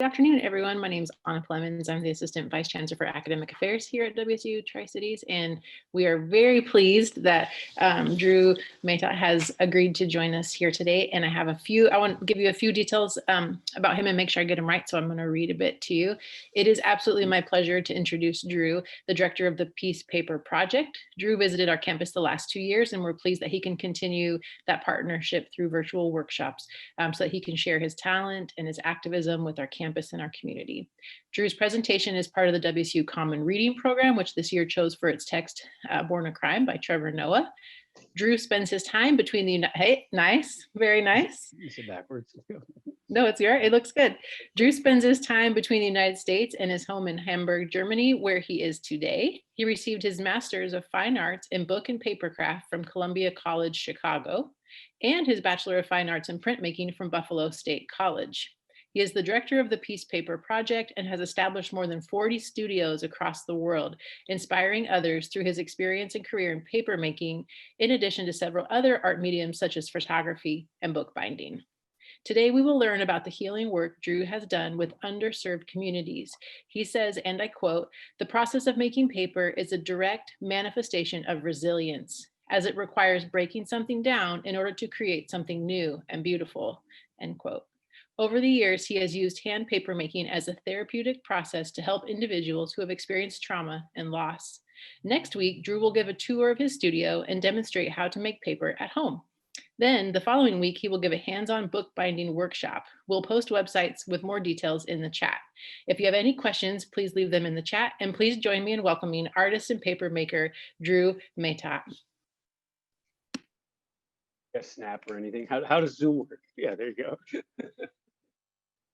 Good afternoon, everyone. My name is Anna Clemens. I'm the Assistant Vice Chancellor for Academic Affairs here at WSU Tri-Cities, and we are very pleased that Drew Matott has agreed to join us here today. And I want to give you a few details about him and make sure I get him right, so I'm going to read a bit to you. It is absolutely my pleasure to introduce Drew, the director of the Peace Paper Project. Drew visited our campus the last 2 years, and we're pleased that he can continue that partnership through virtual workshops so that he can share his talent and his activism with our campus and our community. Drew's presentation is part of the WSU Common Reading Program, which this year chose for its text Born a Crime by Trevor Noah. Drew spends his time between hey, nice, very nice. You said backwards. No, it's your, it looks good. Drew spends his time between the United States and his home in Hamburg, Germany, where he is today. He received his Master's of Fine Arts in Book and Papercraft from Columbia College, Chicago, and his Bachelor of Fine Arts in Printmaking from Buffalo State College. He is the director of the Peace Paper Project and has established more than 40 studios across the world, inspiring others through his experience and career in papermaking, in addition to several other art mediums such as photography and bookbinding. Today, we will learn about the healing work Drew has done with underserved communities. He says, and I quote, "The process of making paper is a direct manifestation of resilience, as it requires breaking something down in order to create something new and beautiful," end quote. Over the years, he has used hand paper making as a therapeutic process to help individuals who have experienced trauma and loss. Next week, Drew will give a tour of his studio and demonstrate how to make paper at home. Then the following week, he will give a hands-on bookbinding workshop. We'll post websites with more details in the chat. If you have any questions, please leave them in the chat, and please join me in welcoming artist and paper maker, Drew Matott. A snap or anything? How does Zoom work? Yeah, there you go.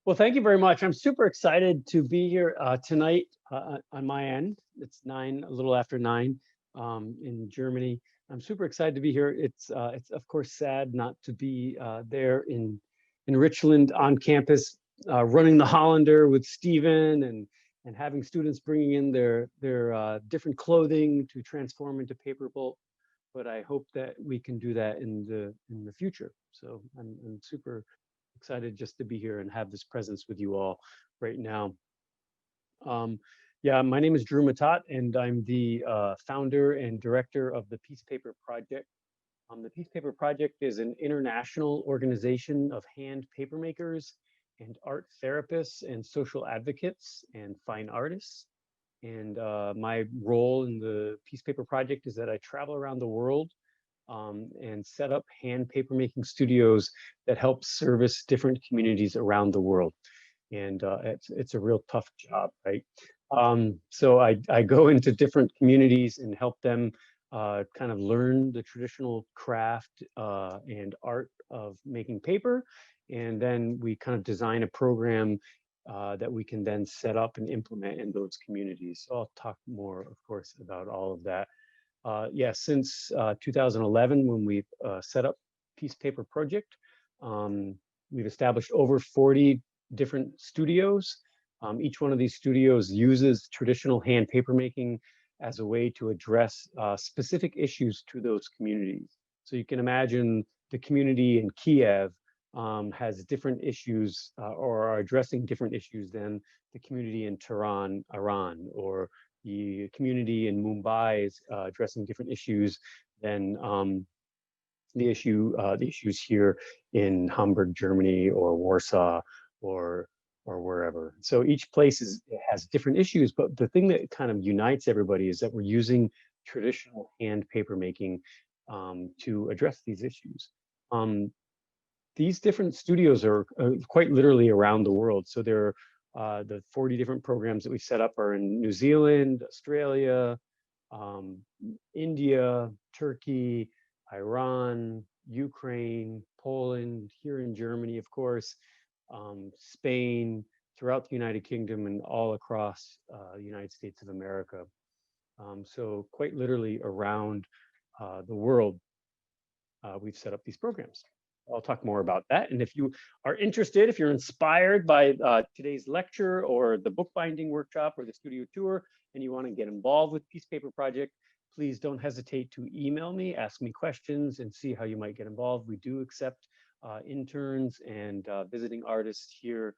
Well, thank you very much. I'm super excited to be here tonight on my end. It's a little after 9 in Germany. I'm super excited to be here. It's of course sad not to be there in Richland on campus, running the Hollander with Stephen and having students bringing in their different clothing to transform into paper pulp. But I hope that we can do that in the future. So I'm super excited just to be here and have this presence with you all right now. Yeah, my name is Drew Matott, and I'm the founder and director of the Peace Paper Project. The Peace Paper Project is an international organization of hand paper makers and art therapists and social advocates and fine artists. And my role in the Peace Paper Project is that I travel around the world and set up hand papermaking studios that help service different communities around the world. And it's a real tough job, right? So I go into different communities and help them kind of learn the traditional craft and art of making paper. And then we kind of design a program that we can then set up and implement in those communities. So I'll talk more, of course, about all of that. Yeah, since 2011, when we set up Peace Paper Project, we've established over 40 different studios. Each one of these studios uses traditional hand papermaking as a way to address specific issues to those communities. So you can imagine the community in Kiev has different issues or are addressing different issues than the community in Tehran, Iran, or the community in Mumbai is addressing different issues than the issues here in Hamburg, Germany, or Warsaw, or wherever. So each place has different issues, but the thing that kind of unites everybody is that we're using traditional hand paper making to address these issues. These different studios are quite literally around the world. So there are the 40 different programs that we set up are in New Zealand, Australia, India, Turkey, Iran, Ukraine, Poland, here in Germany, of course, Spain, throughout the United Kingdom, and all across the United States of America. So quite literally around the world, we've set up these programs. I'll talk more about that. And if you are interested, if you're inspired by today's lecture or the bookbinding workshop or the studio tour, and you want to get involved with Peace Paper Project, please don't hesitate to email me, ask me questions, and see how you might get involved. We do accept interns and visiting artists here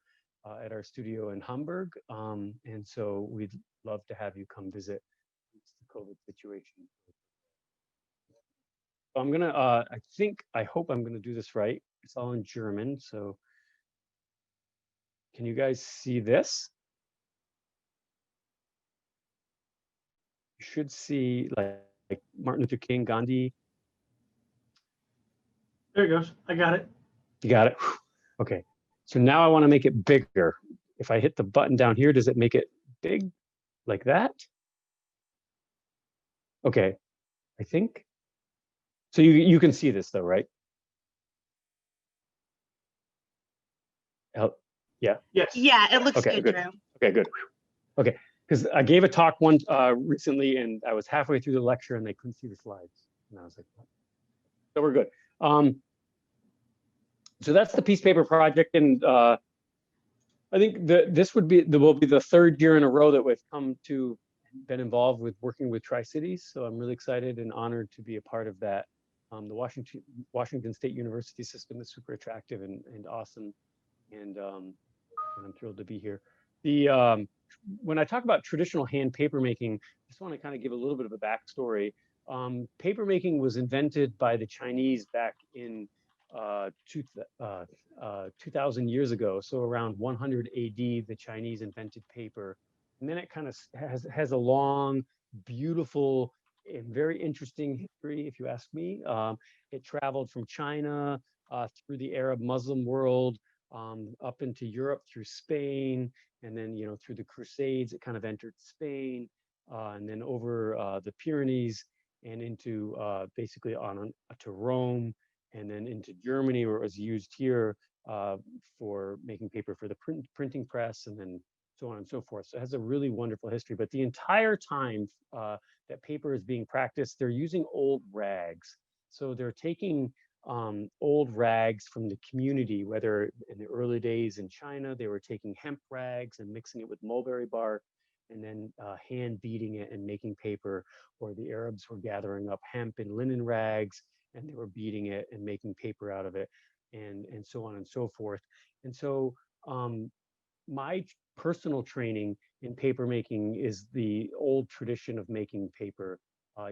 at our studio in Hamburg. And so we'd love to have you come visit. It's the COVID situation. So I'm gonna, I hope I'm gonna do this right. It's all in German. So can you guys see this? You should see like Martin Luther King, Gandhi. There it goes. I got it. You got it? Okay. So now I want to make it bigger. If I hit the button down here, does it make it big like that? Okay, I think. So you can see this though, right? Yeah. Yes. Yeah, it looks Okay, good, good. Drew. Okay, good. Okay, because I gave a talk one recently, and I was halfway through the lecture, and they couldn't see the slides, and I was like, what? So we're good. So that's the Peace Paper Project, and I think this will be the third year in a row that we've been involved with working with Tri-Cities. So I'm really excited and honored to be a part of that. The Washington State University system is super attractive and awesome, and I'm thrilled to be here. When I talk about traditional hand paper making, I just want to kind of give a little bit of a backstory. Paper making was invented by the Chinese back in 2000 years ago. So around 100 AD, the Chinese invented paper. And then it kind of has a long, beautiful, and very interesting history, if you ask me. It traveled from China through the Arab Muslim world, up into Europe through Spain, and then through the Crusades, it kind of entered Spain, and then over the Pyrenees and into basically to Rome, and then into Germany, where it was used here for making paper for the printing press, and then so on and so forth. So it has a really wonderful history. But the entire time that paper is being practiced, they're using old rags. So they're taking old rags from the community, whether in the early days in China, they were taking hemp rags and mixing it with mulberry bark, and then hand beating it and making paper, or the Arabs were gathering up hemp and linen rags, and they were beating it and making paper out of it, and so on and so forth. And so my personal training in paper making is the old tradition of making paper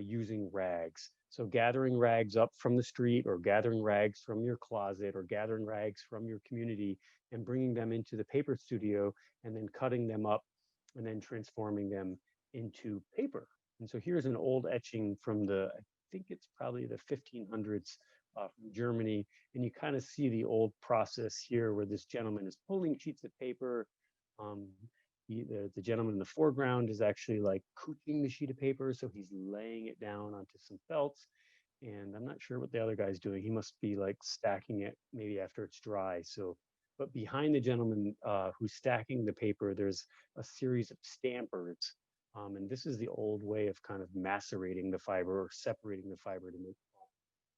using rags. So gathering rags up from the street, or gathering rags from your closet, or gathering rags from your community and bringing them into the paper studio, and then cutting them up and then transforming them into paper. And so here's an old etching from I think it's probably the 1500s from Germany. And you kind of see the old process here, where this gentleman is pulling sheets of paper. The gentleman in the foreground is actually like cooping the sheet of paper, so he's laying it down onto some felts. And I'm not sure what the other guy's doing. He must be like stacking it maybe after it's dry. So, but behind the gentleman who's stacking the paper, there's a series of stampers. And this is the old way of kind of macerating the fiber or separating the fiber to make pulp.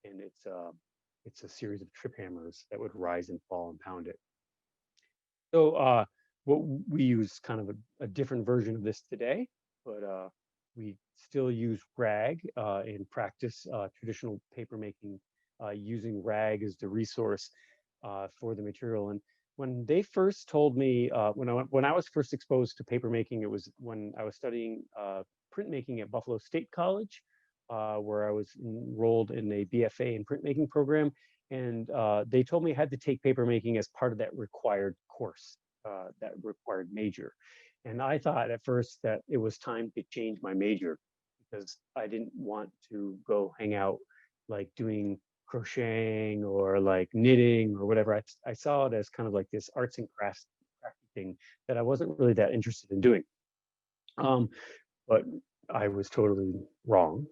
And it's a series of trip hammers that would rise and fall and pound it. So what we use kind of a different version of this today, but we still use rag and practice traditional paper making using rag as the resource for the material. And when they first told me, when I was first exposed to paper making, it was when I was studying printmaking at Buffalo State College, where I was enrolled in a BFA in printmaking program. And they told me I had to take paper making as part of that required course, that required major. And I thought at first that it was time to change my major, because I didn't want to go hang out like doing crocheting or like knitting or whatever. I saw it as kind of like this arts and crafts thing that I wasn't really that interested in doing. But I was totally wrong.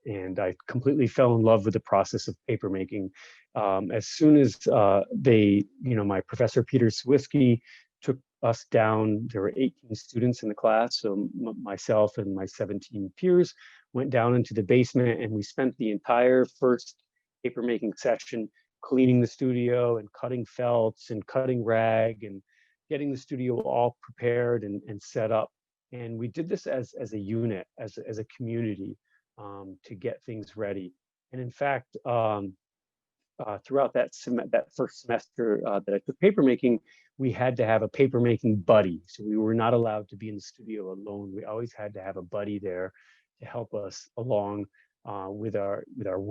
And I completely fell in love with the process of paper making. As soon as my professor, Peter Swiskey, took us down, there were 18 students in the class. So myself and my 17 peers went down into the basement, and we spent the entire first paper making session cleaning the studio and cutting felts and cutting rag and getting the studio all prepared and set up. And we did this as a unit, as a community, to get things ready. And in fact, throughout that first semester that I took paper making, we had to have a papermaking buddy. So we were not allowed to be in the studio alone. We always had to have a buddy there to help us along with our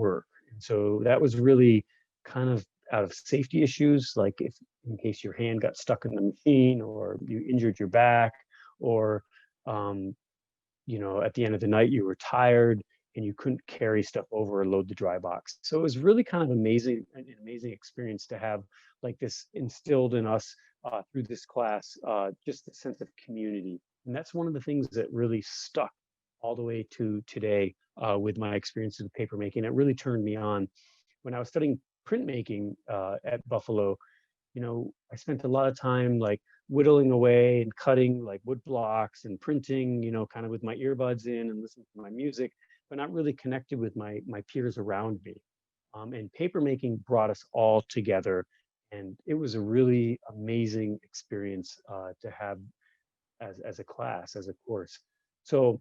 work. And so that was really kind of out of safety issues, like if in case your hand got stuck in the machine or you injured your back, or you know, at the end of the night you were tired and you couldn't carry stuff over or load the dry box. So it was really kind of amazing, an amazing experience to have like this instilled in us through this class, just a sense of community. And that's one of the things that really stuck all the way to today with my experiences with papermaking. It really turned me on. When I was studying printmaking at Buffalo, you know, I spent a lot of time like whittling away and cutting like wood blocks and printing, you know, kind of with my earbuds in and listening to my music, but not really connected with my peers around me. And papermaking brought us all together, and it was a really amazing experience to have as a class, as a course. So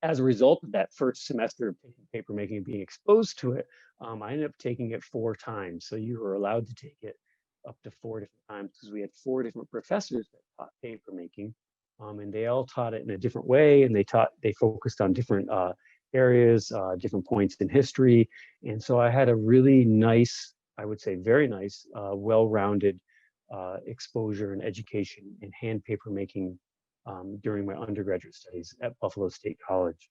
as a result of that first semester of taking papermaking and being exposed to it, I ended up taking it 4 times. So you were allowed to take it up to 4 different times because we had 4 different professors that taught papermaking, and they all taught it in a different way, and they focused on different areas, different points in history, and so I had a really nice, I would say, very nice, well-rounded exposure and education in hand papermaking during my undergraduate studies at Buffalo State College.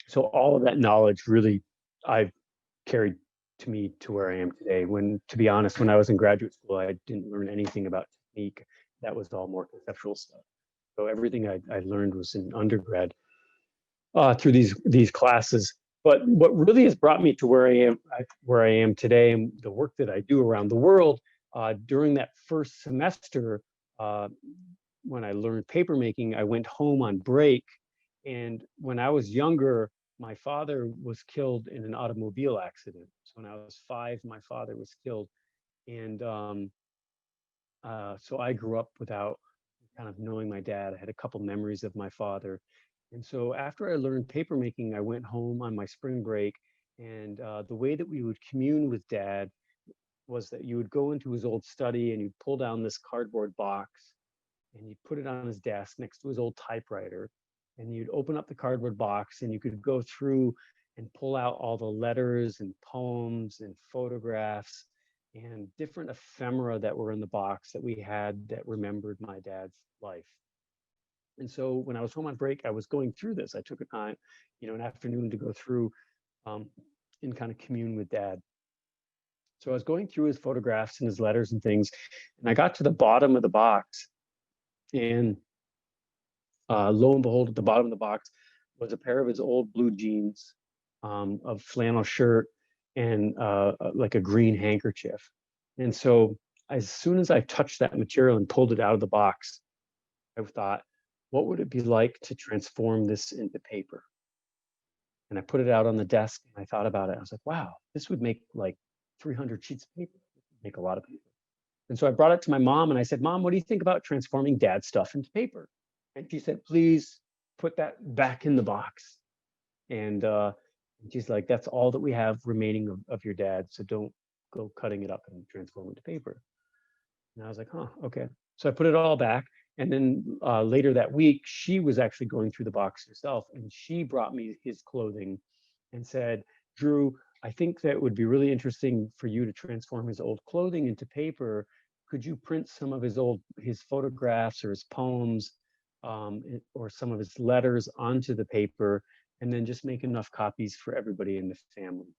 So all of that knowledge really I've carried to me to where I am today. When, to be honest, when I was in graduate school, I didn't learn anything about technique. That was all more conceptual stuff. So everything I learned was in undergrad through these classes. But what really has brought me to where I am today, and the work that I do around the world, during that first semester, when I learned papermaking, I went home on break. And when I was younger, my father was killed in an automobile accident. So when I was 5, my father was killed. And so I grew up without kind of knowing my dad. I had a couple memories of my father. And so after I learned papermaking, I went home on my spring break. And the way that we would commune with dad was that you would go into his old study and you'd pull down this cardboard box and you'd put it on his desk next to his old typewriter. And you'd open up the cardboard box and you could go through and pull out all the letters and poems and photographs and different ephemera that were in the box that we had that remembered my dad's life. And so when I was home on break, I was going through this. I took a time, you know, an afternoon to go through and kind of commune with dad. So I was going through his photographs and his letters and things, and I got to the bottom of the box, and lo and behold, at the bottom of the box was a pair of his old blue jeans, a flannel shirt, and like a green handkerchief. And so as soon as I touched that material and pulled it out of the box, I thought, what would it be like to transform this into paper? And I put it out on the desk and I thought about it. I was like, wow, this would make like 300 sheets of paper. Make a lot of paper. And so I brought it to my mom and I said, Mom, what do you think about transforming dad's stuff into paper? And she said, please put that back in the box. And she's like, that's all that we have remaining of your dad. So don't go cutting it up and transform it to paper. And I was like, huh, okay. So I put it all back. And then later that week, she was actually going through the box herself. And she brought me his clothing and said, Drew, I think that would be really interesting for you to transform his old clothing into paper. Could you print some of his photographs or his poems or some of his letters onto the paper and then just make enough copies for everybody in the family?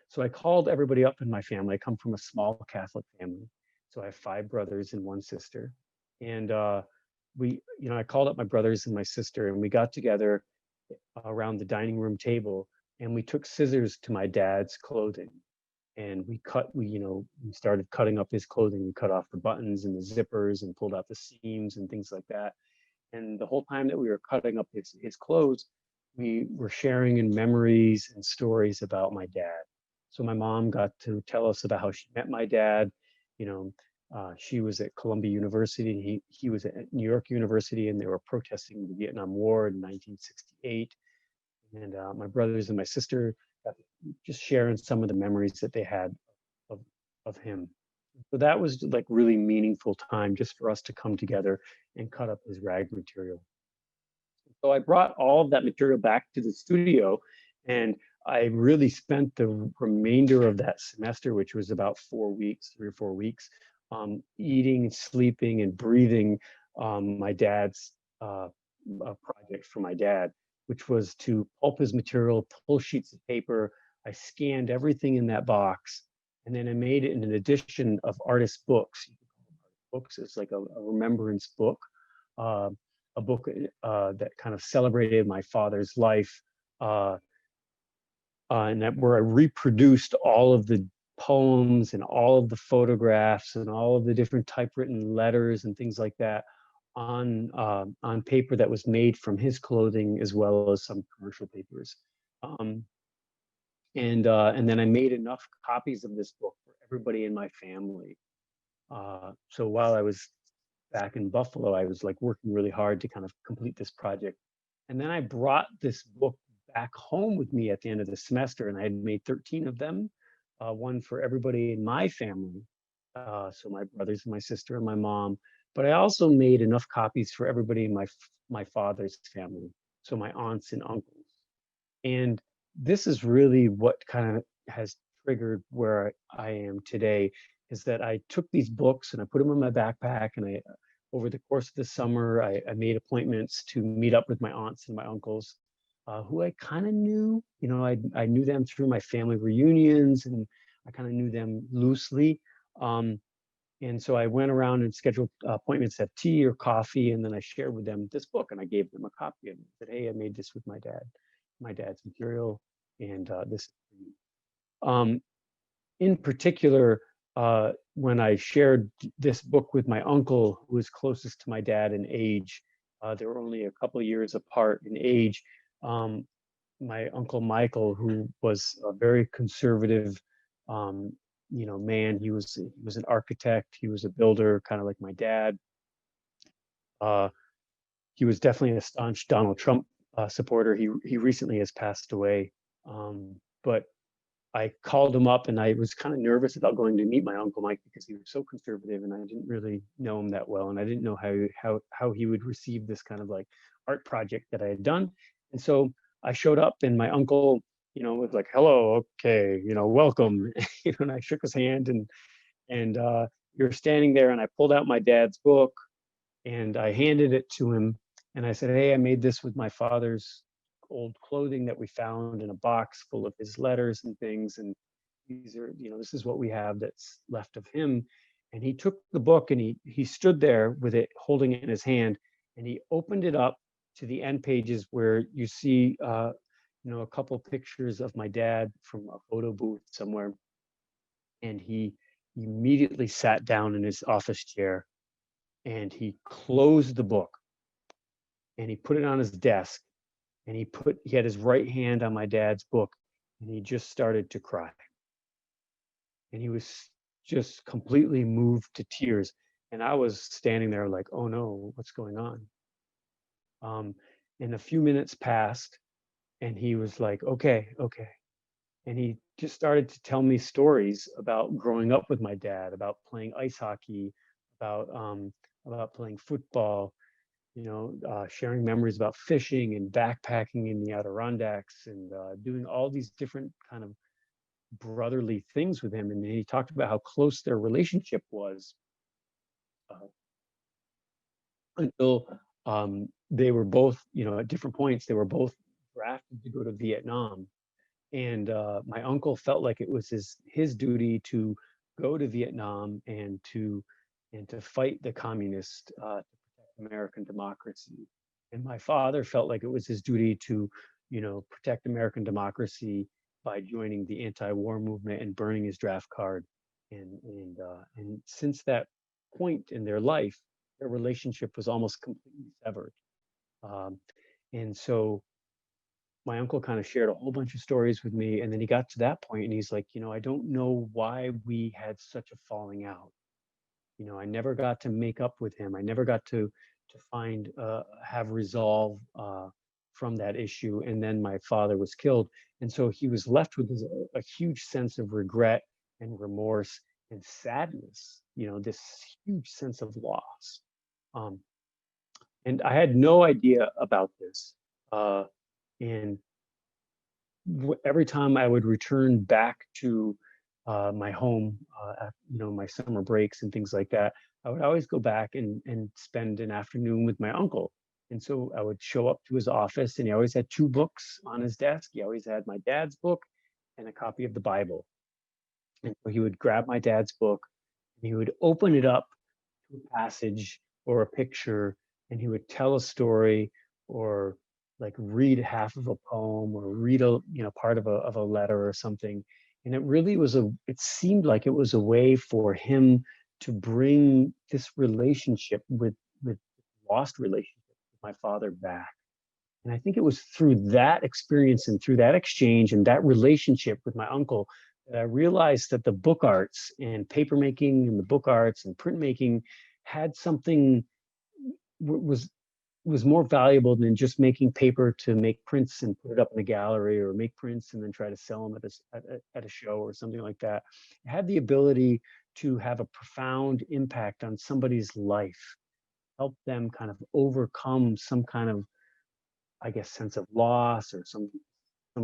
So I called everybody up in my family. I come from a small Catholic family. So I have 5 brothers and 1 sister. And I called up my brothers and my sister and we got together around the dining room table and we took scissors to my dad's clothing. And we started cutting up his clothing. We cut off the buttons and the zippers and pulled out the seams and things like that. And the whole time that we were cutting up his clothes, we were sharing in memories and stories about my dad. So my mom got to tell us about how she met my dad. She was at Columbia University and he was at New York University, and they were protesting the Vietnam War in 1968. And my brothers and my sister got to just sharing some of the memories that they had of him. So that was like really meaningful time just for us to come together and cut up his rag material. So I brought all of that material back to the studio, and I really spent the remainder of that semester, which was about 4 weeks, 3 or 4 weeks, eating, sleeping, and breathing my dad's project for my dad, which was to pulp his material, pull sheets of paper. I scanned everything in that box, and then I made it in an edition of artist books. Books, it's like a remembrance book. Uh, a book that kind of celebrated my father's life, uh, and that where I reproduced all of the poems and all of the photographs and all of the different typewritten letters and things like that on paper that was made from his clothing as well as some commercial papers. Um, and then I made enough copies of this book for everybody in my family. So while I was back in Buffalo, I was like working really hard to kind of complete this project. And then I brought this book back home with me at the end of the semester, and I had made 13 of them, one for everybody in my family. So my brothers and my sister and my mom, but I also made enough copies for everybody in my father's family. So my aunts and uncles. And this is really what kind of has triggered where I am today, is that I took these books and I put them in my backpack, and over the course of the summer, I made appointments to meet up with my aunts and my uncles, who I kind of knew. I knew them through my family reunions, and I kind of knew them loosely. And so I went around and scheduled appointments at tea or coffee, and then I shared with them this book, and I gave them a copy and said, "Hey, I made this with my dad's material, and this is for you." In particular, when I shared this book with my uncle, who was closest to my dad in age, they were only a couple of years apart in age. Um, my uncle Michael, who was a very conservative, um, man. He was an architect. He was a builder, kind of like my dad. Uh, he was definitely a staunch Donald Trump supporter. He recently has passed away, but I called him up, and I was kind of nervous about going to meet my uncle Mike because he was so conservative, and I didn't really know him that well, and I didn't know how he would receive this kind of like art project that I had done. And so I showed up, and my uncle, was like, "Hello, okay, welcome." And I shook his hand, and you're standing there, and I pulled out my dad's book, and I handed it to him, and I said, "Hey, I made this with my father's old clothing that we found in a box full of his letters and things, and this is what we have that's left of him." And he took the book, and he stood there with it, holding it in his hand, and he opened it up to the end pages where you see a couple pictures of my dad from a photo booth somewhere. And he immediately sat down in his office chair, and he closed the book, and he put it on his desk, and he had his right hand on my dad's book, and he just started to cry, and he was just completely moved to tears. And I was standing there like, "Oh no, what's going on?" um, and a few minutes passed, and he was like, "Okay, okay." And he just started to tell me stories about growing up with my dad, about playing ice hockey, about playing football, sharing memories about fishing and backpacking in the Adirondacks, and doing all these different kind of brotherly things with him. And he talked about how close their relationship was, uh, until they were both, at different points, they were both drafted to go to Vietnam. And my uncle felt like it was his duty to go to Vietnam and to fight the communists, to protect American democracy. And my father felt like it was his duty to, protect American democracy by joining the anti-war movement and burning his draft card. And since that point in their life, their relationship was almost completely severed. Um, and so my uncle kind of shared a whole bunch of stories with me, and then he got to that point, and he's like, I don't know why we had such a falling out. I never got to make up with him. I never got to find have resolve from that issue. And then my father was killed, and so he was left with a huge sense of regret and remorse. and sadness, this huge sense of loss. Um, and I had no idea about this. And every time I would return back to my home, my summer breaks and things like that, I would always go back and spend an afternoon with my uncle. And so I would show up to his office, and he always had two books on his desk. He always had my dad's book and a copy of the Bible. And so he would grab my dad's book, and he would open it up to a passage or a picture, and he would tell a story, or like read half of a poem, or read a part of a letter or something. And it really was it seemed like it was a way for him to bring this relationship with lost relationship with my father back. And I think it was through that experience and through that exchange and that relationship with my uncle that I realized that the book arts and papermaking and the book arts and printmaking had something was more valuable than just making paper to make prints and put it up in a gallery, or make prints and then try to sell them at a show or something like that. It had the ability to have a profound impact on somebody's life, help them kind of overcome some kind of, I guess, sense of loss, or some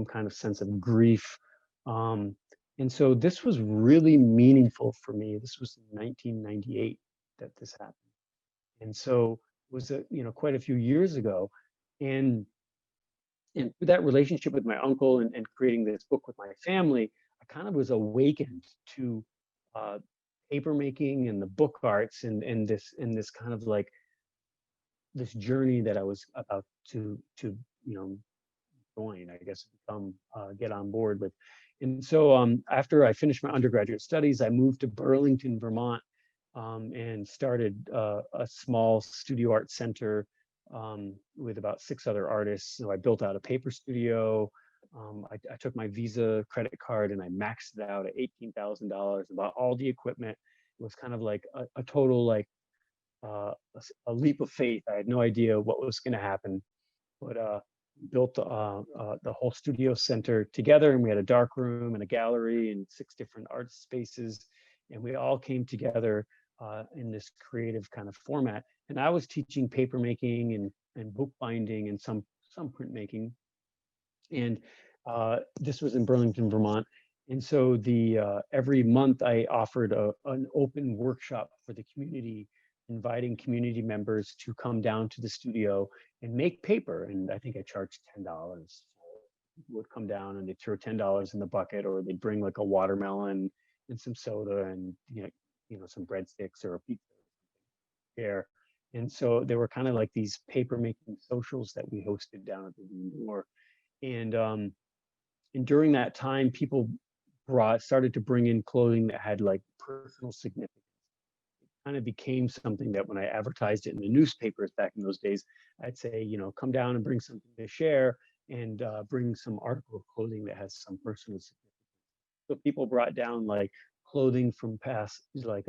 kind of sense of grief. Um, and so this was really meaningful for me. This was in 1998 that this happened. And so it was quite a few years ago. And through that relationship with my uncle, and creating this book with my family, I kind of was awakened to uh, paper making and the book arts, and this kind of like this journey that I was about to join, I guess, get on board with. And so after I finished my undergraduate studies, I moved to Burlington, Vermont, and started a small studio art center with about 6 other artists. So I built out a paper studio. I took my Visa credit card and I maxed it out at $18,000, about all the equipment. It was kind of like a total, like a leap of faith. I had no idea what was going to happen, but built the whole studio center together, and we had a dark room and a gallery and 6 different art spaces, and we all came together in this creative kind of format. And I was teaching papermaking and bookbinding and some printmaking, and this was in Burlington, Vermont. And so every month I offered an open workshop for the community, inviting community members to come down to the studio and make paper. And I think I charged $10. People would come down and they'd throw $10 in the bucket, or they'd bring like a watermelon and some soda and some breadsticks or a pizza there. And so there were kind of like these paper making socials that we hosted down at the Green Door. And during that time, people started to bring in clothing that had like personal significance. Kind of became something that when I advertised it in the newspapers back in those days, I'd say, come down and bring something to share, and bring some article of clothing that has some personal significance. So people brought down like clothing from past, like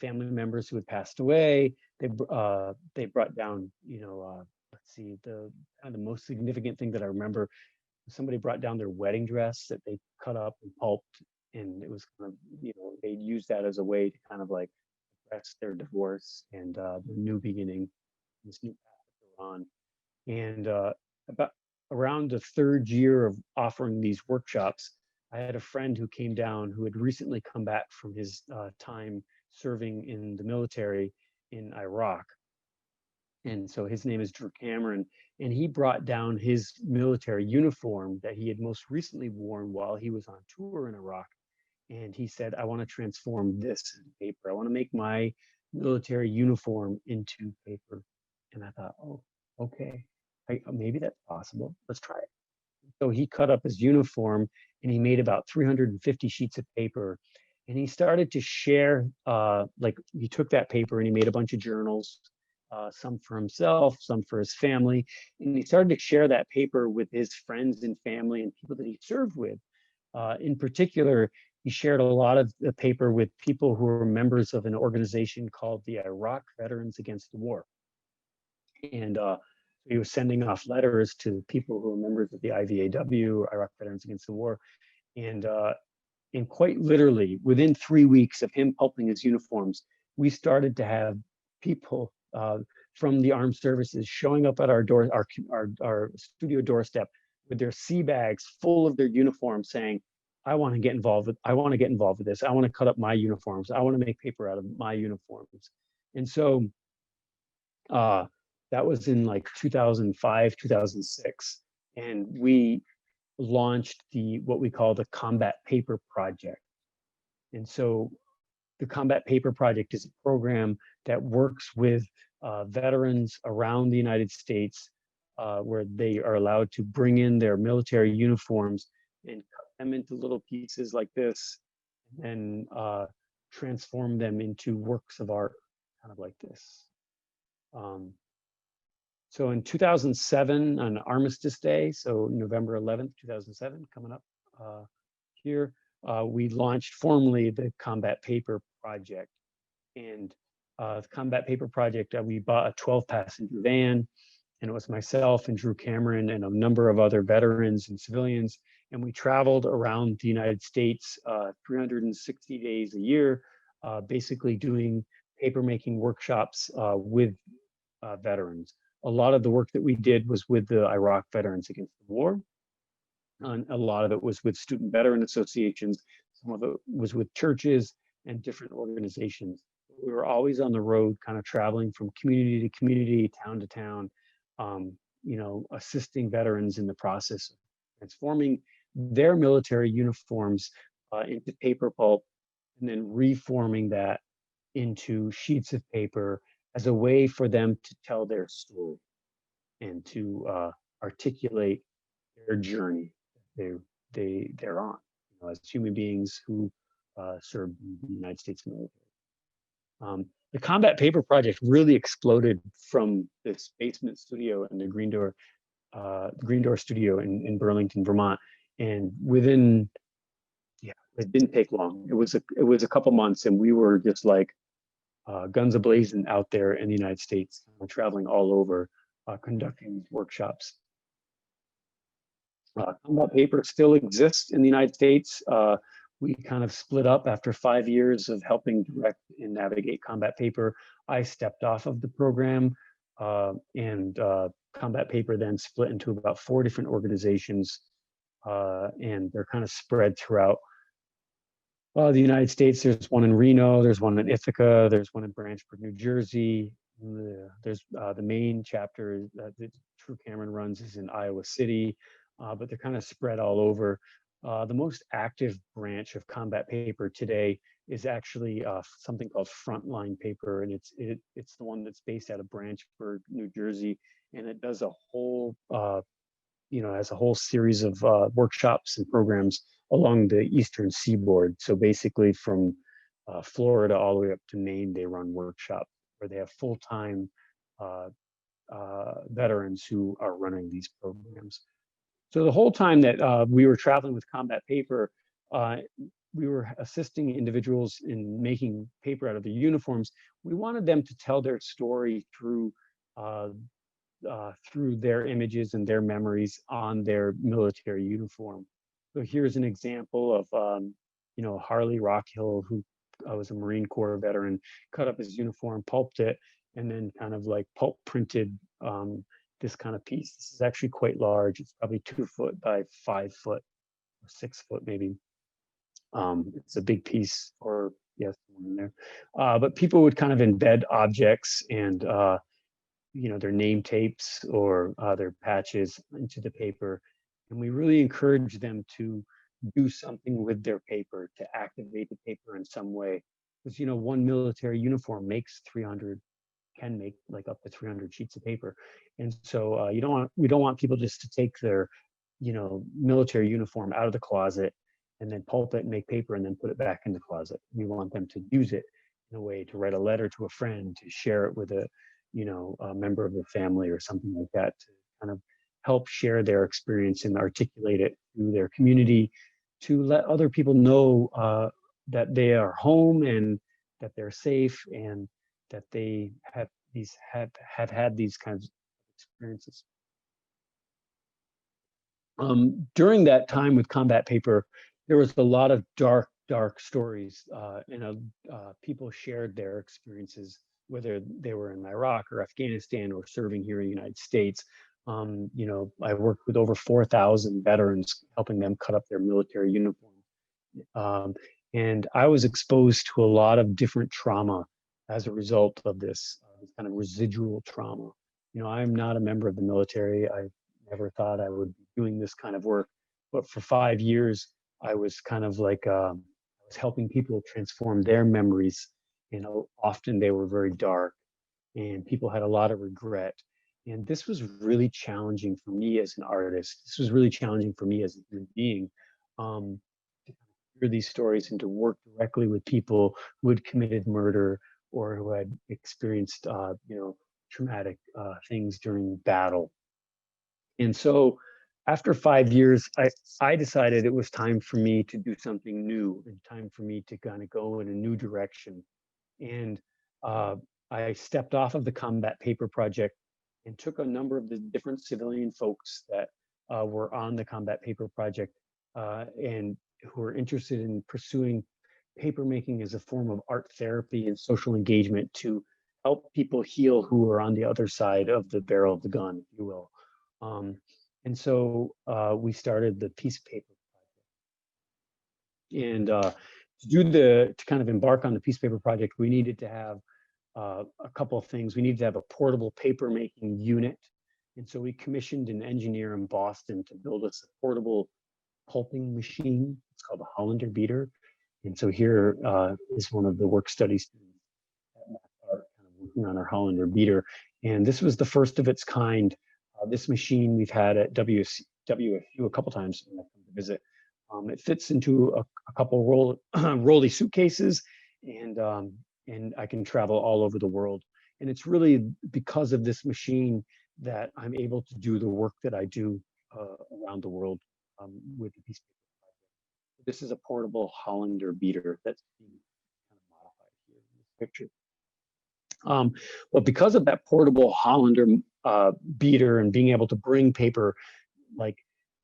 family members who had passed away. They brought down, let's see, the most significant thing that I remember, somebody brought down their wedding dress that they cut up and pulped, and it was kind of, they used that as a way to kind of like express their divorce and the new beginning, this new path that they're on. And about around the 3rd year of offering these workshops, I had a friend who came down who had recently come back from his time serving in the military in Iraq. And so his name is Drew Cameron, and he brought down his military uniform that he had most recently worn while he was on tour in Iraq. And he said, I want to transform this into paper. I want to make my military uniform into paper. And I thought, oh, okay, maybe that's possible. Let's try it. So he cut up his uniform and he made about 350 sheets of paper. And he started to share, like he took that paper and he made a bunch of journals, some for himself, some for his family. And he started to share that paper with his friends and family and people that he served with. In particular, he shared a lot of the paper with people who were members of an organization called the Iraq Veterans Against the War. And he was sending off letters to people who were members of the IVAW, Iraq Veterans Against the War. And And quite literally, within 3 weeks of him pulping his uniforms, we started to have people from the armed services showing up at our door, our studio doorstep with their sea bags full of their uniforms, saying, I want to get involved with this. I want to cut up my uniforms. I want to make paper out of my uniforms. And so that was in like 2005, 2006. And we launched what we call the Combat Paper Project. And so the Combat Paper Project is a program that works with veterans around the United States, where they are allowed to bring in their military uniforms and cut them into little pieces like this, and transform them into works of art, kind of like this. So in 2007, on Armistice Day, so November 11th, 2007, coming up here, we launched formally the Combat Paper Project. And the Combat Paper Project, we bought a 12-passenger van, and it was myself and Drew Cameron and a number of other veterans and civilians. And we traveled around the United States 360 days a year, basically doing papermaking workshops with veterans. A lot of the work that we did was with the Iraq Veterans Against the War. And a lot of it was with student veteran associations. Some of it was with churches and different organizations. We were always on the road, kind of traveling from community to community, town to town, assisting veterans in the process of transforming their military uniforms into paper pulp, and then reforming that into sheets of paper as a way for them to tell their story and to articulate their journey they're on, as human beings who serve the United States military. The Combat Paper Project really exploded from this basement studio in the Green Door studio in Burlington, Vermont, and it didn't take long. It was a couple months, and we were just like guns a-blazing out there in the United States, traveling all over, conducting these workshops. Combat Paper still exists in the United States. We kind of split up after 5 years of helping direct and navigate Combat Paper. I stepped off of the program, and Combat Paper then split into about 4 different organizations, and they're kind of spread throughout the United States. There's one in Reno, there's one in Ithaca, there's one in Branchburg, New Jersey. There's the main chapter that Drew Cameron runs is in Iowa City, but they're kind of spread all over. The most active branch of Combat Paper today is actually something called Frontline Paper, and it's the one that's based out of Branchburg, New Jersey, and it does a whole has a whole series of workshops and programs along the eastern seaboard. So basically from Florida all the way up to Maine, they run workshops where they have full-time veterans who are running these programs. So the whole time that we were traveling with Combat Paper, we were assisting individuals in making paper out of their uniforms. We wanted them to tell their story through their images and their memories on their military uniform. So here's an example of, Harley Rockhill, who was a Marine Corps veteran, cut up his uniform, pulped it, and then kind of like pulp printed this kind of piece. This is actually quite large. It's probably 2 foot by 5 foot, or 6 foot maybe. It's a big piece, or yes, in there. But people would kind of embed objects and their name tapes or their patches into the paper. And we really encourage them to do something with their paper, to activate the paper in some way. Because, one military uniform can make like up to 300 sheets of paper. And so we don't want people just to take their, military uniform out of the closet and then pulp it and make paper and then put it back in the closet. We want them to use it in a way to write a letter to a friend, to share it with a member of the family or something like that, to kind of help share their experience and articulate it through their community, to let other people know that they are home and that they're safe and that they have had these kinds of experiences. During that time with Combat Paper, there was a lot of dark stories, people shared their experiences, whether they were in Iraq or Afghanistan or serving here in the United States. I worked with over 4,000 veterans, helping them cut up their military uniform. And I was exposed to a lot of different trauma as a result of this kind of residual trauma. I'm not a member of the military. I never thought I would be doing this kind of work, but for 5 years, I was kind of like I was helping people transform their memories. Often they were very dark, and people had a lot of regret. And this was really challenging for me as an artist. This was really challenging for me as a human being. Um, hear these stories and to work directly with people who had committed murder or who had experienced, traumatic things during battle. And so after 5 years, I decided it was time for me to do something new and time for me to kind of go in a new direction. And uh, I stepped off of the Combat Paper Project and took a number of the different civilian folks that were on the Combat Paper Project and who were interested in pursuing papermaking as a form of art therapy and social engagement to help people heal who are on the other side of the barrel of the gun, if you will. Um, and so we started the Peace Paper Project. And to kind of embark on the Peace Paper Project, we needed to have a couple of things. We needed to have a portable paper making unit. And so we commissioned an engineer in Boston to build us a portable pulping machine. It's called a Hollander Beater. And so here is one of the work study students at Matott, kind of working on our Hollander Beater. And this was the first of its kind. This machine we've had at WFU a couple times when I come to visit. It fits into a couple rolly suitcases, and I can travel all over the world. And it's really because of this machine that I'm able to do the work that I do around the world with the Peace Paper Project. This is a portable Hollander Beater that's being kind of modified here in this picture. But because of that portable Hollander Beater and being able to bring paper like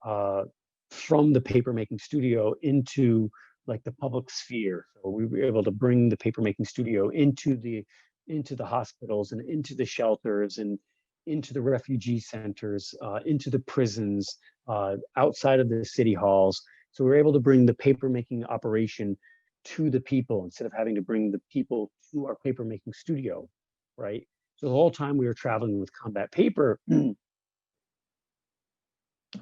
from the papermaking studio into like the public sphere. So we were able to bring the papermaking studio into the hospitals and into the shelters and into the refugee centers, into the prisons, outside of the city halls. So we were able to bring the papermaking operation to the people instead of having to bring the people to our papermaking studio, right? So the whole time we were traveling with Combat Paper,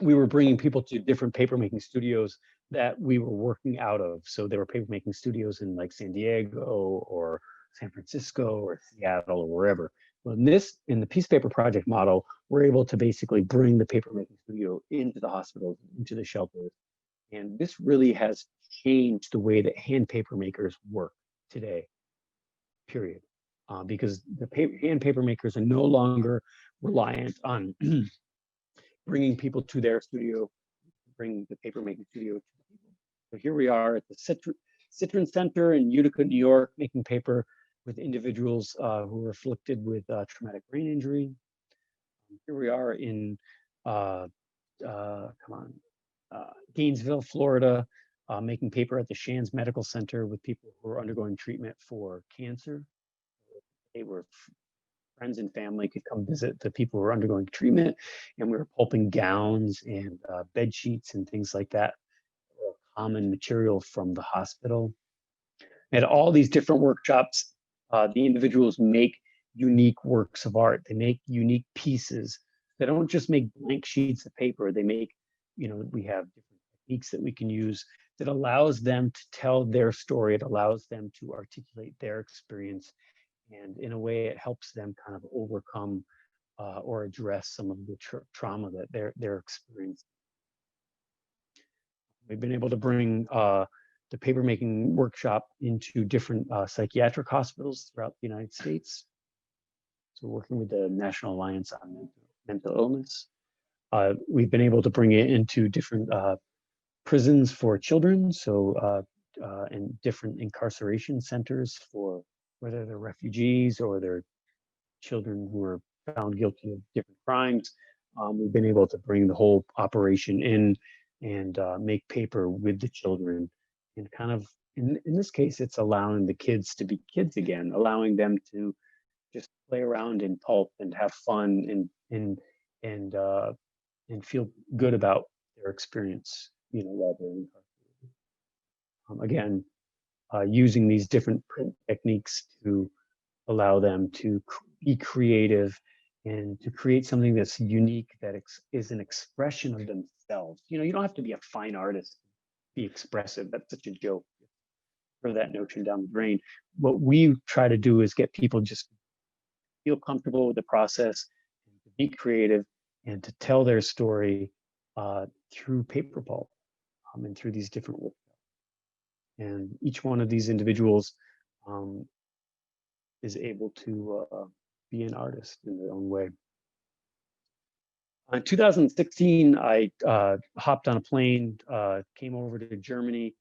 we were bringing people to different papermaking studios that we were working out of. So there were papermaking studios in like San Diego or San Francisco or Seattle or wherever. Well, in the Peace Paper Project model, we're able to basically bring the papermaking studio into the hospitals, into the shelters. And this really has changed the way that hand paper makers work today, period. Because the hand paper makers are no longer reliant on bringing people to their studio, bring the papermaking studio to the people. So here we are at the Citron Center in Utica, New York, making paper with individuals who were afflicted with traumatic brain injury. Here we are in Gainesville, Florida, making paper at the Shands Medical Center with people who are undergoing treatment for cancer. They were friends and family could come visit the people who were undergoing treatment, and we were pulping gowns and bed sheets and things like that, common material from the hospital. At all these different workshops, the individuals make unique works of art. They make unique pieces. They don't just make blank sheets of paper. They make, we have different techniques that we can use that allows them to tell their story. It allows them to articulate their experience. And in a way, it helps them kind of overcome or address some of the trauma that they're experiencing. We've been able to bring the papermaking workshop into different psychiatric hospitals throughout the United States. So working with the National Alliance on Mental Illness. We've been able to bring it into different prisons for children, so and different incarceration centers for whether they're refugees or they're children who are found guilty of different crimes. We've been able to bring the whole operation in and make paper with the children. And kind of, in this case, it's allowing the kids to be kids again, allowing them to just play around in pulp and have fun and and feel good about their experience, while they're incarcerated. Again, using these different print techniques to allow them to be creative and to create something that's unique, that is an expression of themselves. You don't have to be a fine artist to be expressive. That's such a joke. Throw that notion down the drain. What we try to do is get people just feel comfortable with the process, and to be creative, and to tell their story through paper pulp, and through these different workshops. And each one of these individuals um, is able to be an artist in their own way. In 2016, I hopped on a plane, came over to Germany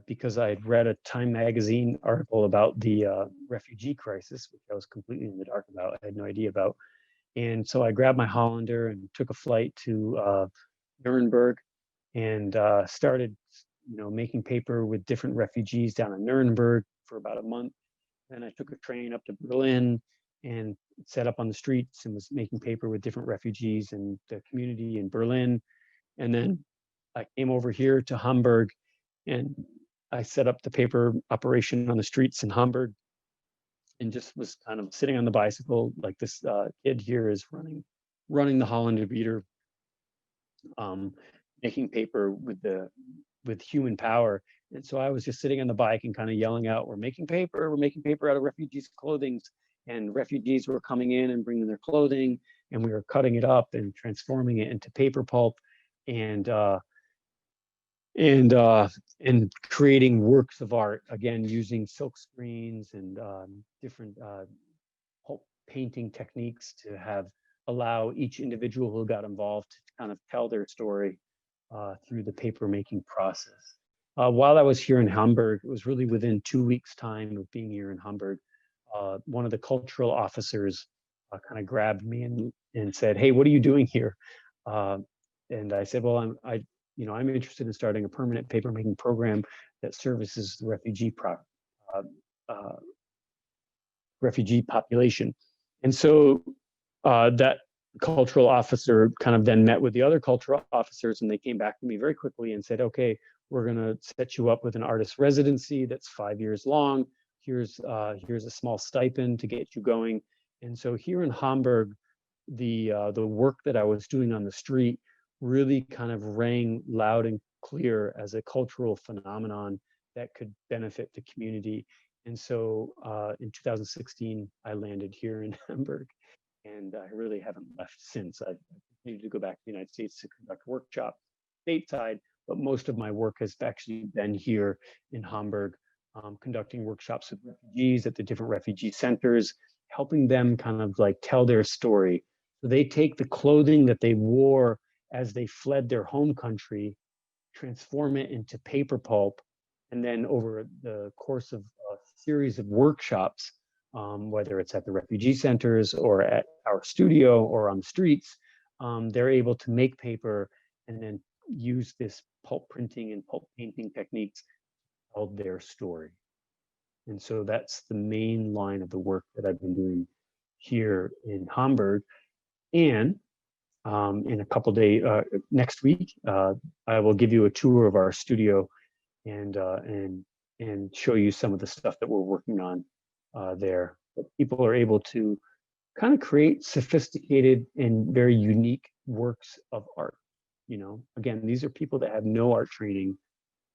because I had read a Time magazine article about the refugee crisis, which I was completely in the dark about. I had no idea about. And so I grabbed my Hollander and took a flight to Nuremberg and started, making paper with different refugees down in Nuremberg for about a month. Then I took a train up to Berlin and set up on the streets and was making paper with different refugees and the community in Berlin. And then I came over here to Hamburg and I set up the paper operation on the streets in Hamburg and just was kind of sitting on the bicycle like this kid here is running the Hollander Beater, making paper with human power. And so I was just sitting on the bike and kind of yelling out, we're making paper out of refugees' clothing. And refugees were coming in and bringing their clothing, and we were cutting it up and transforming it into paper pulp and creating works of art, again, using silk screens and different pulp painting techniques to allow each individual who got involved to kind of tell their story through the paper making process. While I was here in Hamburg, it was really within 2 weeks' time of being here in Hamburg, one of the cultural officers kind of grabbed me and said, "Hey, what are you doing here?" And I said, "Well, I'm interested in starting a permanent papermaking program that services the refugee population." And so that cultural officer kind of then met with the other cultural officers, and they came back to me very quickly and said, "Okay, we're going to set you up with an artist residency that's 5 years long. Here's a small stipend to get you going." And so here in Hamburg, the work that I was doing on the street really kind of rang loud and clear as a cultural phenomenon that could benefit the community. And so in 2016, I landed here in Hamburg, and I really haven't left since. I've continued to go back to the United States to conduct workshops stateside, but most of my work has actually been here in Hamburg, conducting workshops with refugees at the different refugee centers, helping them kind of like tell their story. So they take the clothing that they wore as they fled their home country, transform it into paper pulp, and then over the course of a series of workshops, whether it's at the refugee centers or at our studio or on the streets, they're able to make paper and then use this pulp printing and pulp painting techniques to tell their story. And so that's the main line of the work that I've been doing here in Hamburg. And in a couple days, next week, I will give you a tour of our studio and show you some of the stuff that we're working on there. But people are able to kind of create sophisticated and very unique works of art. Again, these are people that have no art training.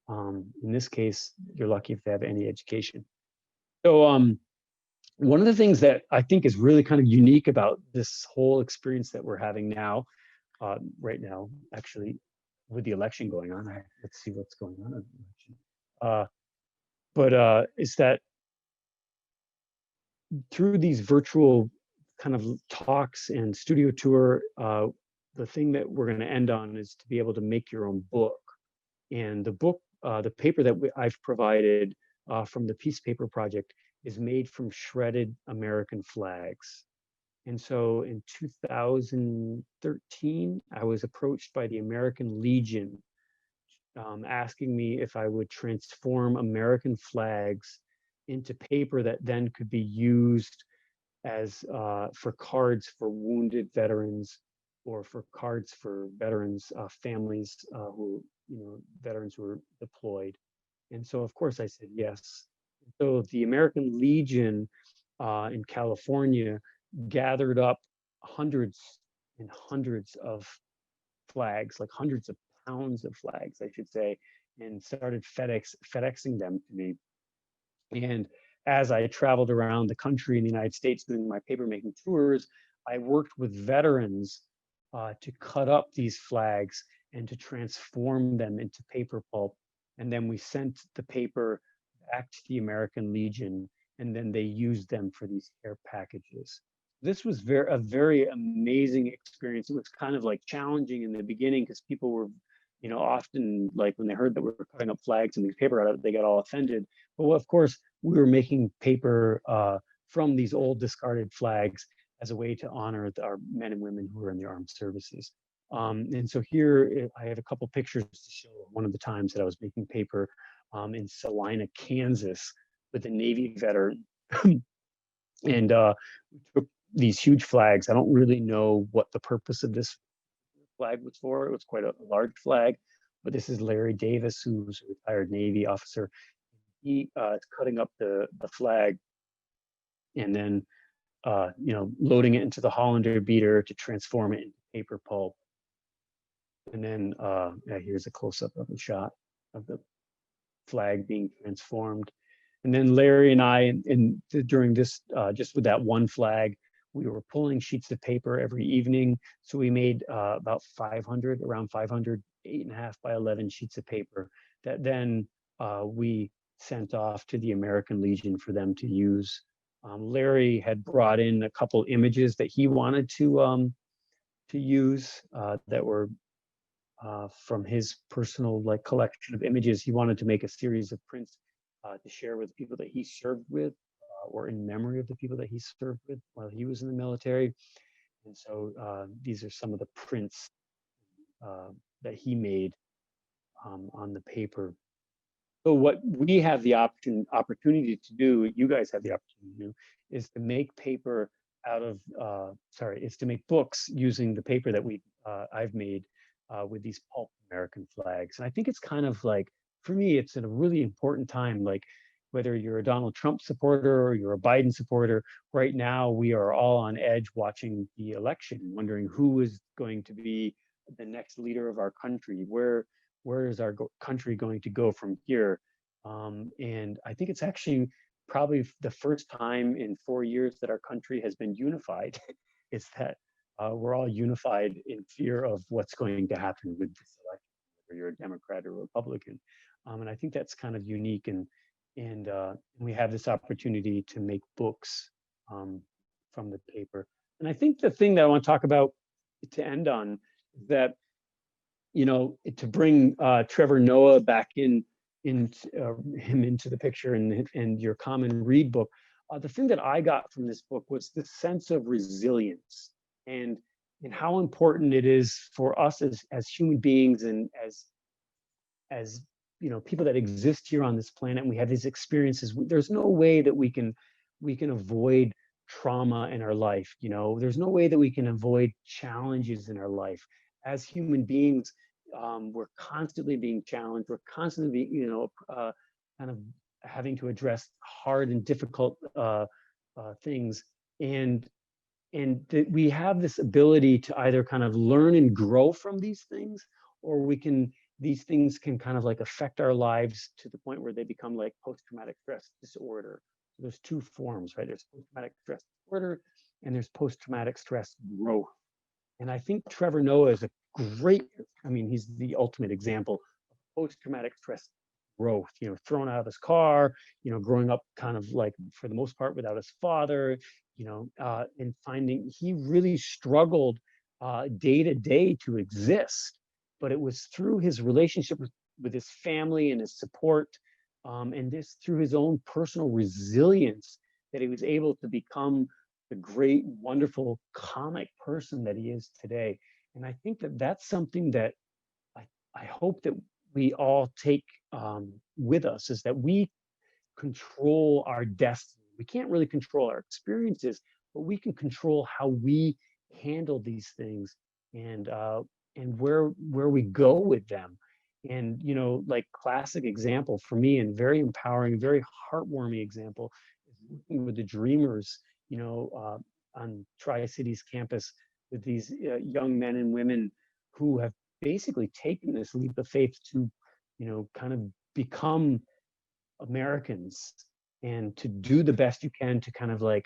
In this case, you're lucky if they have any education. So one of the things that I think is really kind of unique about this whole experience that we're having now, right now, actually, with the election going on, let's see what's going on in the election. But is that through these virtual kind of talks and studio tour, the thing that we're going to end on is to be able to make your own book. And the book, the paper that I've provided from the Peace Paper Project is made from shredded American flags. And so in 2013, I was approached by the American Legion, asking me if I would transform American flags into paper that then could be used as for cards for wounded veterans, or for cards for veterans families who, veterans who were deployed. And so of course I said yes. So the American Legion in California gathered up hundreds and hundreds of flags, like hundreds of pounds of flags, I should say, and started FedExing them to me. And as I traveled around the country in the United States doing my papermaking tours, I worked with veterans to cut up these flags and to transform them into paper pulp. And then we sent the paper back to the American Legion, and then they used them for these care packages. This was a very amazing experience. It was kind of like challenging in the beginning because people were, often like when they heard that we were cutting up flags and these paper out, they got all offended. But of course, we were making paper from these old discarded flags as a way to honor our men and women who were in the armed services. And so here I have a couple pictures to show one of the times that I was making paper in Salina, Kansas, with a Navy veteran. And we took these huge flags. I don't really know what the purpose of this flag was for. It was quite a large flag, but this is Larry Davis, who's a retired Navy officer. He is cutting up the flag and then loading it into the Hollander Beater to transform it into paper pulp. And then here's a close-up of a shot of the flag being transformed. And then Larry and I, during this, just with that one flag, we were pulling sheets of paper every evening. So we made about 500, around 500, 8.5 by 11 sheets of paper that then we sent off to the American Legion for them to use. Larry had brought in a couple images that he wanted to use that were from his personal collection of images. He wanted to make a series of prints to share with people that he served with, or in memory of the people that he served with while he was in the military. And so these are some of the prints that he made on the paper. So what we have the opportunity to do, you guys have the opportunity to do, is to make paper out of, is to make books using the paper that I've made with these pulp American flags. And I think it's kind of like, for me, it's a really important time, like whether you're a Donald Trump supporter or you're a Biden supporter, right now we are all on edge watching the election, wondering who is going to be the next leader of our country. Where is our country going to go from here? And I think it's actually probably the first time in 4 years that our country has been unified. Is that we're all unified in fear of what's going to happen with this election, whether you're a Democrat or Republican. And I think that's kind of unique. And we have this opportunity to make books from the paper. And I think the thing that I want to talk about to end on is that, to bring Trevor Noah back him into the picture and your common read book, the thing that I got from this book was this sense of resilience and how important it is for us as human beings and as people that exist here on this planet, and we have these experiences. There's no way that we can avoid trauma in our life. There's no way that we can avoid challenges in our life. As human beings, we're constantly being challenged. We're constantly being, kind of having to address hard and difficult things. And we have this ability to either kind of learn and grow from these things, or these things can kind of affect our lives to the point where they become like post-traumatic stress disorder. So there's two forms, right? There's post-traumatic stress disorder and there's post-traumatic stress growth. And I think Trevor Noah is he's the ultimate example of post-traumatic stress growth, thrown out of his car, growing up kind of for the most part without his father, and finding he really struggled day to day to exist. But it was through his relationship with his family and his support, and through his own personal resilience, that he was able to become the great, wonderful comic person that he is today. And I think that that's something that I hope that we all take with us, is that we control our destiny. We can't really control our experiences, but we can control how we handle these things, and where we go with them. And like classic example for me, and very empowering, very heartwarming example, is working with the Dreamers, on Tri-Cities campus, with these young men and women who have basically taken this leap of faith to, kind of become Americans, and to do the best you can to kind of like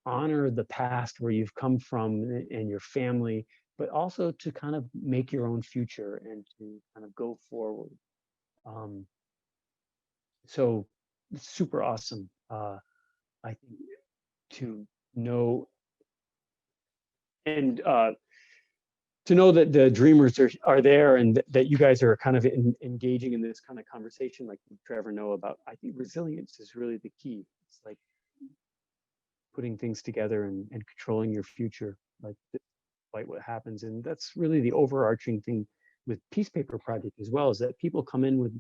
honor the past where you've come from and your family, but also to kind of make your own future and to kind of go forward. So it's super awesome, I think, to know, and to know that the Dreamers are there, and that you guys are kind of engaging in this kind of conversation, like Trevor Noah, about, I think resilience is really the key. It's like putting things together and controlling your future, like despite what happens. And that's really the overarching thing with Peace Paper Project as well, is that people come in with,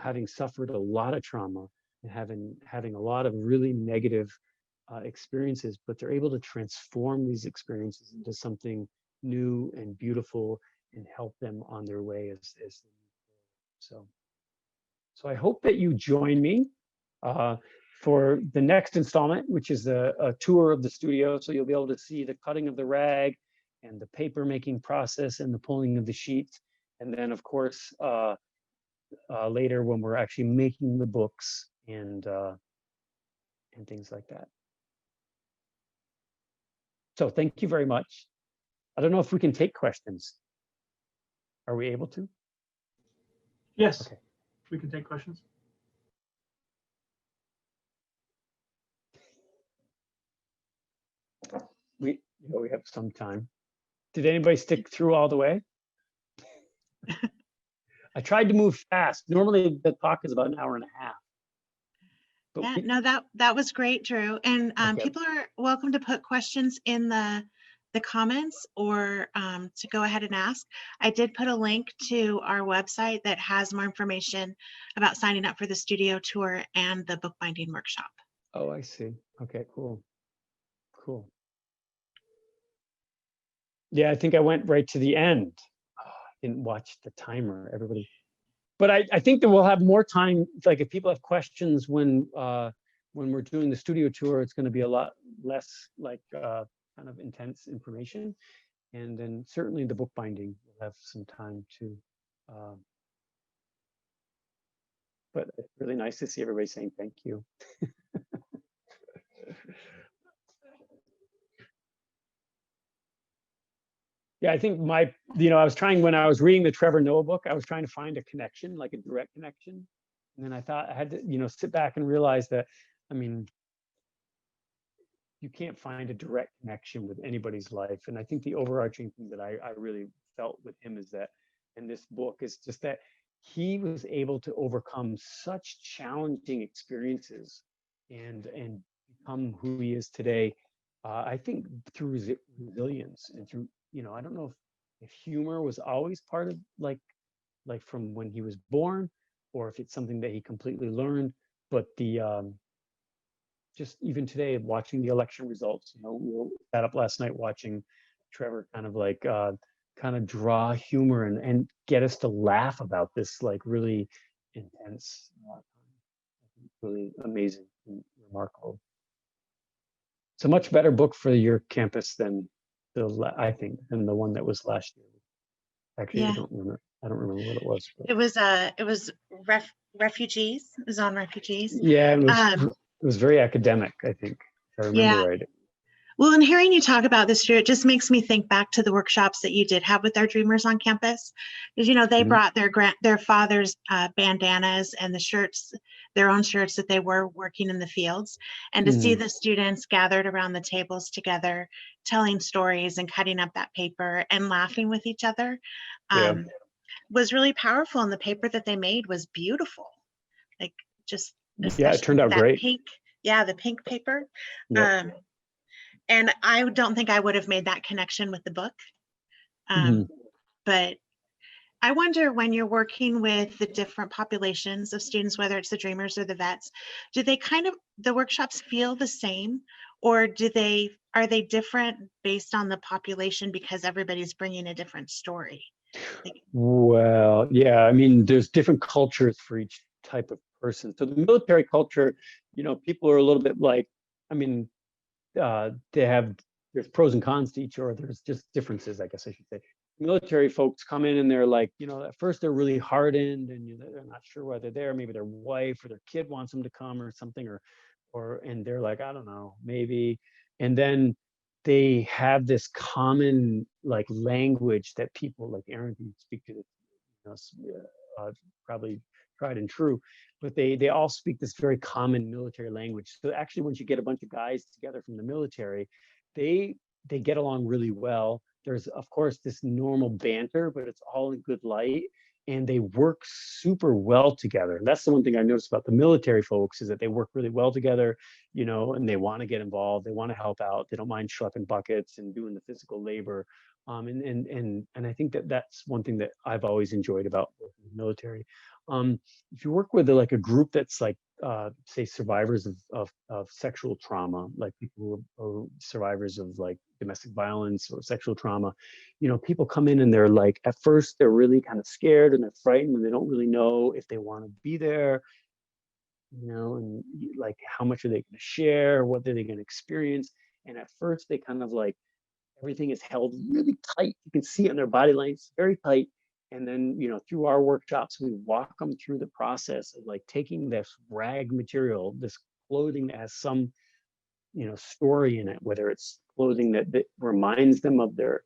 having suffered a lot of trauma and having a lot of really negative experiences, but they're able to transform these experiences into something new and beautiful, and help them on their way as they move forward. So I hope that you join me for the next installment, which is a tour of the studio. So you'll be able to see the cutting of the rag and the paper making process and the pulling of the sheets. And then of course, later when we're actually making the books and things like that. So thank you very much. I don't know if we can take questions. Are we able to? Yes, Okay. we can take questions. We have some time. Did anybody stick through all the way? I tried to move fast. Normally the talk is about an hour and a half. But Yeah, no, that was great, Drew. And Okay. people are welcome to put questions in the comments, or to go ahead and ask. I did put a link to our website that has more information about signing up for the studio tour and the bookbinding workshop. Oh, I see. Okay, cool. Cool. Yeah, I think I went right to the end. Oh, I didn't watch the timer, everybody. But I think that we'll have more time. Like if people have questions when we're doing the studio tour, it's going to be a lot less like kind of intense information. And then certainly the bookbinding will have some time to. But it's really nice to see everybody saying thank you. Yeah, I think I was trying, when I was reading the Trevor Noah book, I was trying to find a connection, like a direct connection. And then I thought I had to, sit back and realize that, I mean, you can't find a direct connection with anybody's life. And I think the overarching thing that I really felt with him is that, in this book, is just that he was able to overcome such challenging experiences and become who he is today. I think through resilience and through, I don't know if humor was always part of like from when he was born, or if it's something that he completely learned. But the just even today, watching the election results, we sat up last night watching Trevor kind of like kind of draw humor and get us to laugh about this like really intense, really amazing and remarkable. It's a much better book for your campus than I think than the one that was last year. Actually, Yeah. I don't remember what it was. But. It was refugees. It was on refugees. Yeah, it was very academic, I think, if I remember right. Well, and hearing you talk about this, Drew, it just makes me think back to the workshops that you did have with our Dreamers on campus. Because, they brought their father's bandanas and the shirts, their own shirts that they were working in the fields. And to see the students gathered around the tables together, telling stories and cutting up that paper and laughing with each other was really powerful. And the paper that they made was beautiful. Like just, it turned out that great. Pink, the pink paper. Yep. And I don't think I would have made that connection with the book. But I wonder, when you're working with the different populations of students, whether it's the Dreamers or the vets, do they the workshops feel the same, or are they different based on the population because everybody's bringing a different story? Well, yeah, I mean, there's different cultures for each type of person. So the military culture, people are a little bit like, I mean, there's pros and cons to each, or there's just differences, I guess I should say. Military folks come in and they're like, at first they're really hardened and they're not sure why they're there. Maybe their wife or their kid wants them to come or something, and they're like, I don't know, maybe. And then they have this common like language that people like Aaron can speak to, probably tried and true, but they all speak this very common military language. So actually, once you get a bunch of guys together from the military, they get along really well. There's of course this normal banter, but it's all in good light, and they work super well together. And that's the one thing I noticed about the military folks, is that they work really well together, and they want to get involved, they want to help out, they don't mind schlepping buckets and doing the physical labor. And I think that that's one thing that I've always enjoyed about working with the military. If you work with a group that's like, say, survivors of sexual trauma, like people who are survivors of like domestic violence or sexual trauma, people come in and they're like, at first they're really kind of scared and they're frightened and they don't really know if they want to be there, and like how much are they going to share, what are they going to experience. And at first they kind of like, everything is held really tight. You can see it in their body language, very tight. And then, through our workshops, we walk them through the process of like taking this rag material, this clothing that has some, story in it, whether it's clothing that reminds them of their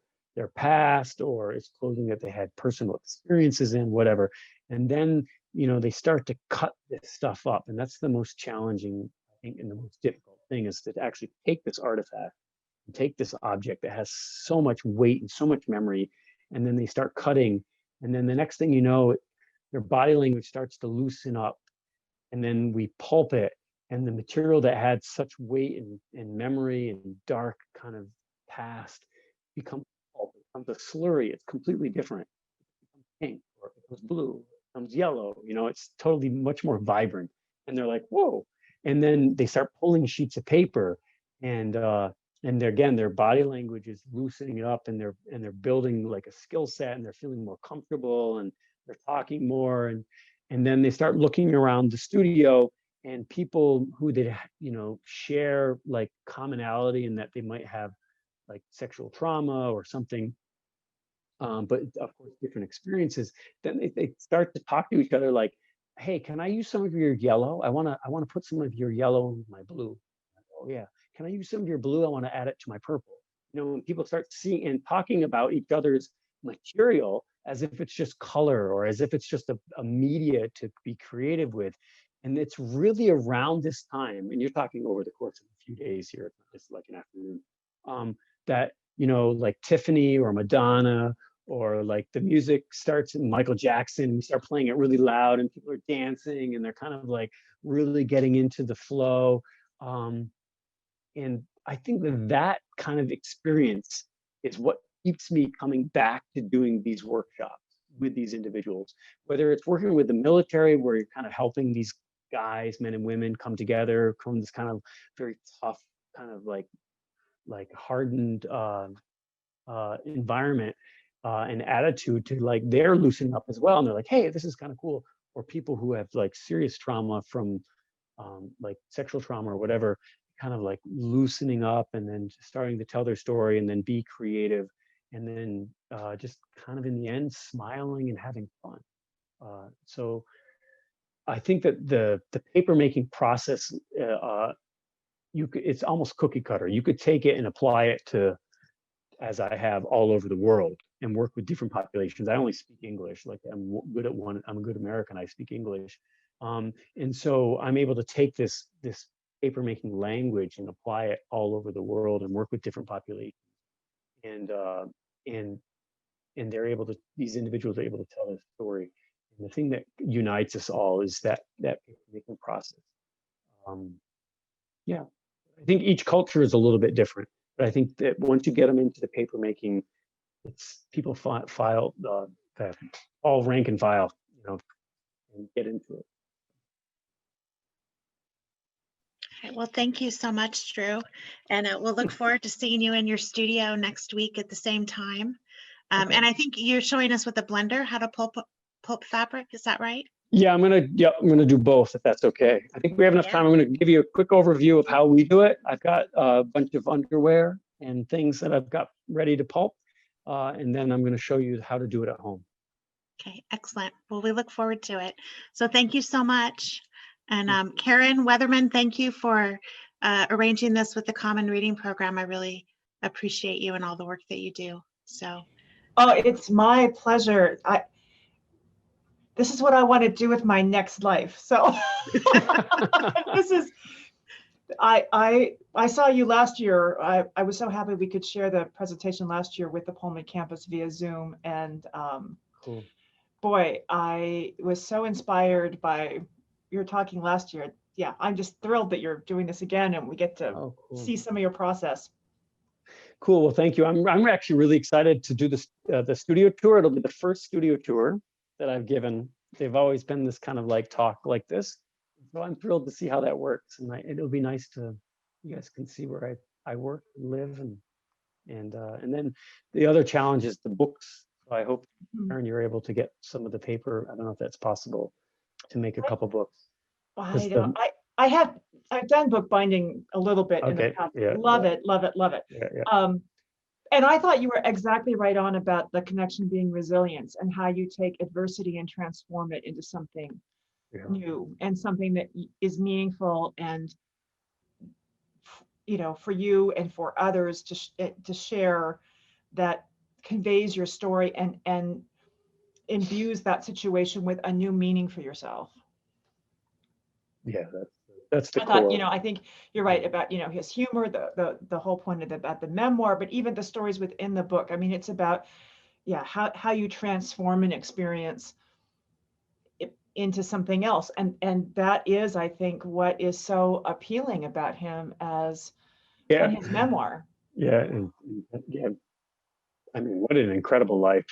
past, or it's clothing that they had personal experiences in, whatever. And then, they start to cut this stuff up. And that's the most challenging, I think, and the most difficult thing, is to actually take this artifact, take this object that has so much weight and so much memory, and then they start cutting, and then the next thing you know, their body language starts to loosen up, and then we pulp it, and the material that had such weight and memory and dark kind of past becomes pulp. It becomes a slurry. It's completely different. It becomes pink, or it becomes blue, it becomes yellow. It's totally much more vibrant. And they're like, whoa. And then they start pulling sheets of paper, and their body language is loosening it up, and they're building like a skill set, and they're feeling more comfortable, and they're talking more, and then they start looking around the studio, and people who they share like commonality in that they might have like sexual trauma or something, but of course different experiences. Then they start to talk to each other like, hey, can I use some of your yellow? I want to put some of your yellow in my blue. Oh yeah. Can I use some of your blue? I want to add it to my purple. When people start seeing and talking about each other's material as if it's just color, or as if it's just a media to be creative with. And it's really around this time, and you're talking over the course of a few days here, it's like an afternoon, that, like Tiffany or Madonna, or like the music starts in Michael Jackson, we start playing it really loud and people are dancing and they're kind of like really getting into the flow. And I think that kind of experience is what keeps me coming back to doing these workshops with these individuals, whether it's working with the military, where you're kind of helping these guys, men and women, come together from this kind of very tough, kind of like hardened environment and attitude, to like they're loosening up as well, and they're like, hey, this is kind of cool. Or people who have like serious trauma from like sexual trauma or whatever, kind of like loosening up and then starting to tell their story and then be creative, and then just kind of in the end smiling and having fun. So I think that the paper making process, it's almost cookie cutter. You could take it and apply it to, as I have, all over the world, and work with different populations. I only speak English. Like I'm good at one. I'm a good American. I speak English, and so I'm able to take this paper making language and apply it all over the world, and work with different populations. And they're able to. These individuals are able to tell their story. And the thing that unites us all is that paper making process. Yeah, I think each culture is a little bit different. But I think that once you get them into the paper making, it's people file all rank and file, and get into it. Okay, well, thank you so much, Drew. And we'll look forward to seeing you in your studio next week at the same time. Okay. And I think you're showing us with a blender how to pulp fabric. Is that right? Yeah, I'm gonna do both if that's okay. I think we have enough time. I'm gonna give you a quick overview of how we do it. I've got a bunch of underwear and things that I've got ready to pulp, and then I'm gonna show you how to do it at home. Okay, excellent. Well, we look forward to it. So thank you so much. And Karen Weatherman, thank you for arranging this with the Common Reading Program. I really appreciate you and all the work that you do. So. Oh, it's my pleasure. This is what I want to do with my next life. So this is, I saw you last year. I was so happy we could share the presentation last year with the Pullman campus via Zoom. And Cool. boy, I was so inspired by your talking last year. Yeah, I'm just thrilled that you're doing this again and we get to see some of your process. Cool. Well, thank you. I'm actually really excited to do this the studio tour. It'll be the first studio tour that I've given. They've always been this kind of like talk like this. So I'm thrilled to see how that works. And it'll be nice to, you guys can see where I work and live. And then the other challenge is the books. So I hope, Aaron, you're able to get some of the paper. I don't know if that's possible to make a couple books. I've done bookbinding a little bit in the past. Yeah, love it. Yeah. And I thought you were exactly right on about the connection being resilience and how you take adversity and transform it into something new and something that is meaningful and, for you and for others to share, that conveys your story and imbues that situation with a new meaning for yourself. Yeah, that's the I core. thought, I think you're right about, his humor, the whole point about the memoir, but even the stories within the book. I mean, it's about, how you transform an experience into something else. And that is, I think, what is so appealing about him as in his memoir. Yeah. I mean, what an incredible life.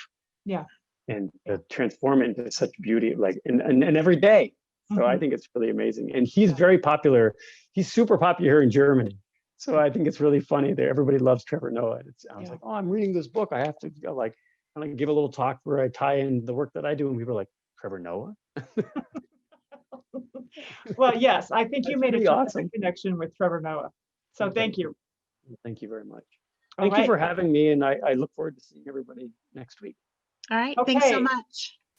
Yeah. And transform it into such beauty, like, and every day. So I think it's really amazing. And he's very popular. He's super popular here in Germany. So I think it's really funny that everybody loves Trevor Noah. I was like, oh, I'm reading this book. I have to go, like, kind of give a little talk where I tie in the work that I do. And people are like, Trevor Noah? Well, yes, I think you made a awesome connection with Trevor Noah. So thank you. Thank you very much. All Thank you for having me. And I look forward to seeing everybody next week. All right. Thanks so much.